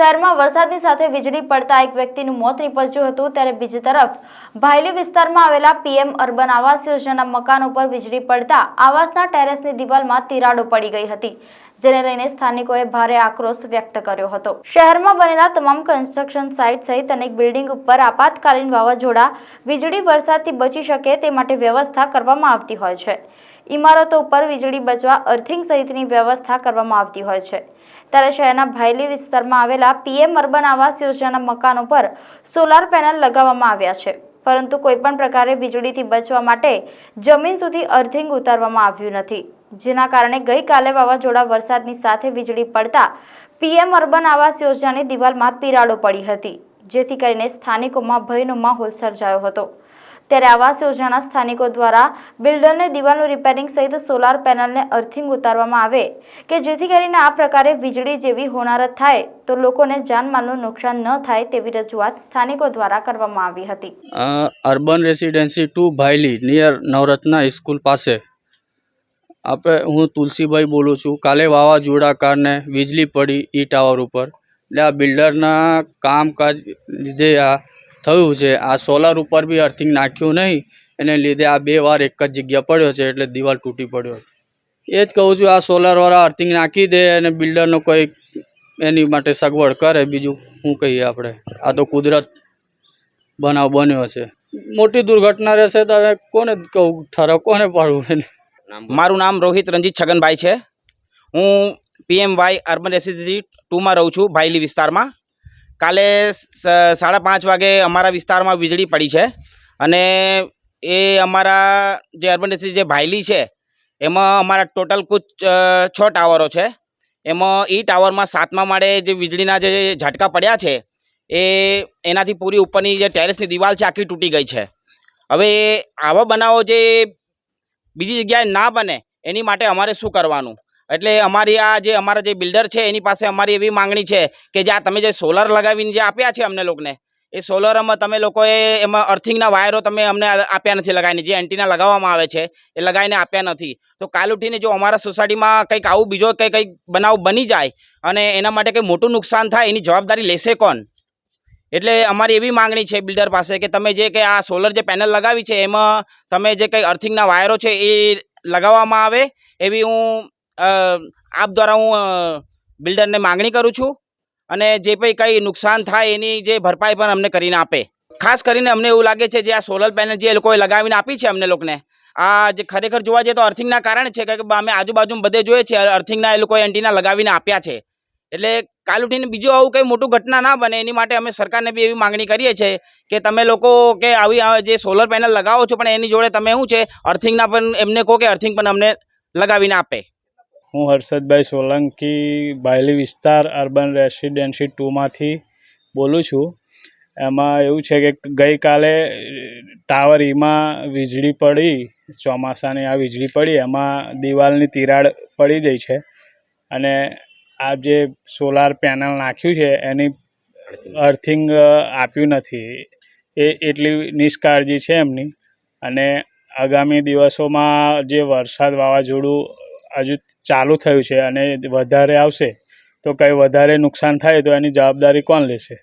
શહેરમાં વરસાદની સાથે વીજળી પડતા એક વ્યક્તિનું મોત નીપજ્યું હતું, ત્યારે બીજી તરફ ભાયલી વિસ્તારમાં આવેલા પીએમ અર્બન આવાસ યોજનાના મકાન ઉપર વીજળી પડતા આવાસના ટેરેસની દિવાલમાં તિરાડો પડી ગઈ હતી, જેને લઈને સ્થાનિકોએ ભારે આક્રોશ વ્યક્ત કર્યો હતો। શહેરમાં બનેલા તમામ કન્સ્ટ્રક્શન સાઇટ સહિત અનેક બિલ્ડિંગ ઉપર આપાતકાલીન વાવાઝોડા વીજળી વરસાદથી બચી શકે તે માટે વ્યવસ્થા કરવામાં આવતી હોય છે। ઇમારતો ઉપર વીજળી બચવા અર્થિંગ સહિતની વ્યવસ્થા કરવામાં આવતી હોય છે। ત્યારે શહેરના ભાયલી વિસ્તારમાં આવેલા પીએમ અર્બન આવાસ યોજનાના મકાનો પર સોલાર પેનલ લગાવવામાં આવ્યા છે, પરંતુ કોઈપણ પ્રકારે વીજળીથી બચવા માટે જમીન સુધી અર્થિંગ ઉતારવામાં આવ્યું નથી, જેના કારણે ગઈકાલે વાવાઝોડા વરસાદની સાથે વીજળી પડતા પીએમ અર્બન આવાસ યોજનાની દિવાલમાં તિરાડો પડી હતી, જેથી કરીને સ્થાનિકોમાં ભયનો માહોલ સર્જાયો હતો। ત્યારે આવાસ યોજનાના સ્થાનિકો દ્વારા બિલ્ડરને દિવાલનું રિપેરિંગ સહિત સોલાર પેનલને અર્થિંગ ઉતારવામાં આવે કે જેથી કરીને આ પ્રકારે વીજળી જેવી હોનારત થાય તો લોકોને જાનમાલનું નુકસાન ન થાય તેવી રજૂઆત સ્થાનિકો દ્વારા કરવામાં આવી હતી। Urban residency 2 Bhayli near Navratna school પાસે હું તુલસીભાઈ બોલું છું। કાલે વાવાઝોડા કારણે વીજળી પડી ઈ ટાવર ઉપર, એટલે આ બિલ્ડરના કામકાજ લીધે આ થયું છે। આ સોલાર ઉપર બી અર્થિંગ નાખ્યું નહીં, એને લીધે આ 2 વાર એક જ જગ્યા પડ્યો છે, એટલે દિવાલ તૂટી પડ્યો। એ જ કહું છું, આ સોલારવાળા અર્થિંગ નાખી દે અને બિલ્ડરનો કોઈ એની માટે સગવડ કરે, બીજું શું કહીએ આપણે। આ તો કુદરત બનાવ બન્યો છે, મોટી દુર્ઘટના રહેશે તો હવે કોને કહું, ઠરાવ કોને પાડવું એને। મારું નામ રોહિત રંજીત છગનભાઈ છે। હું પીએમવાય અર્બન રેસિડેન્સી 2 માં રહું છું, ભાયલી વિસ્તારમાં। કાલે 5:30 વાગે અમારા વિસ્તારમાં વીજળી પડી છે અને એ અમારા જે અર્બન રેસિડેન્સી જે ભાયલી છે એમાં અમારા ટોટલ કુછ 6 ટાવરો છે। એમાં ઈ ટાવરમાં 7મા માળે જે વીજળીના જે ઝટકા પડ્યા છે એનાથી પૂરી ઉપરની જે ટેરેસની દિવાલ છે આખી તૂટી ગઈ છે। હવે આવા બનાવો જે બીજી જગ્યાએ ના બને એની માટે અમારે શું કરવાનું? એટલે અમારી આ જે અમારા જે બિલ્ડર છે એની પાસે અમારી એવી માંગણી છે કે જે આ તમે જે સોલર લગાવીને જે આપ્યા છે અમને લોકોને, એ સોલરમાં તમે લોકોએ એમાં અર્થિંગના વાયરો તમે અમને આપ્યા નથી લગાવીને, જે એન્ટીના લગાવવામાં આવે છે એ લગાવીને આપ્યા નથી। તો કાલ ઉઠીને જો અમારા સોસાયટીમાં કંઈક આવું બીજો કંઈક બનાવ બની જાય અને એના માટે કંઈ મોટું નુકસાન થાય, એની જવાબદારી લેશે કોણ? એટલે અમારી એવી માંગણી છે બિલ્ડર પાસે કે તમે જે કંઈ આ સોલર જે પેનલ લગાવી છે એમાં તમે જે કંઈ અર્થિંગના વાયરો છે એ લગાવવામાં આવે, એવી હું આપ દ્વારા હું બિલ્ડરને માંગણી કરું છું। અને જે કંઈ નુકસાન થાય એની જે ભરપાઈ પણ અમને કરીને આપે। ખાસ કરીને અમને એવું લાગે છે જે આ સોલર પેનલ જે એ લોકોએ લગાવીને આપી છે અમને લોકોને, આ જે ખરેખર જોવા જઈએ તો અર્થિંગના કારણે છે કે અમે આજુબાજુ બધે જોઈએ છીએ અર્થિંગના એ લોકોએ એન્ટીના લગાવીને આપ્યા છે। એટલે કાલ ઉઠીને બીજું આવું કંઈ મોટું ઘટના ના બને એની માટે અમે સરકારને બી એવી માંગણી કરીએ છીએ કે તમે લોકો કે આવી જે સોલર પેનલ લગાવો છો પણ એની જોડે તમે શું છે અર્થિંગના પણ એમને કહો કે અર્થિંગ પણ અમને લગાવીને આપે। હું હર્ષદભાઈ સોલંકી ભાયલી વિસ્તાર અર્બન રેસિડેન્સી 2 માંથી બોલું છું। એમાં એવું છે કે ગઈકાલે ટાવર ઈમાં વીજળી પડી, ચોમાસાની આ વીજળી પડી, એમાં દિવાલની તિરાડ પડી ગઈ છે અને આ જે સોલાર પેનલ નાખ્યું છે એની અર્થિંગ આપ્યું નથી, એ એટલી નિષ્કાળજી છે એમની। અને આગામી દિવસોમાં જે વરસાદ વાવાઝોડું હજુ ચાલુ થયું છે અને વધારે આવશે તો કંઈ વધારે નુકસાન થાય તો એની જવાબદારી કોણ લેશે?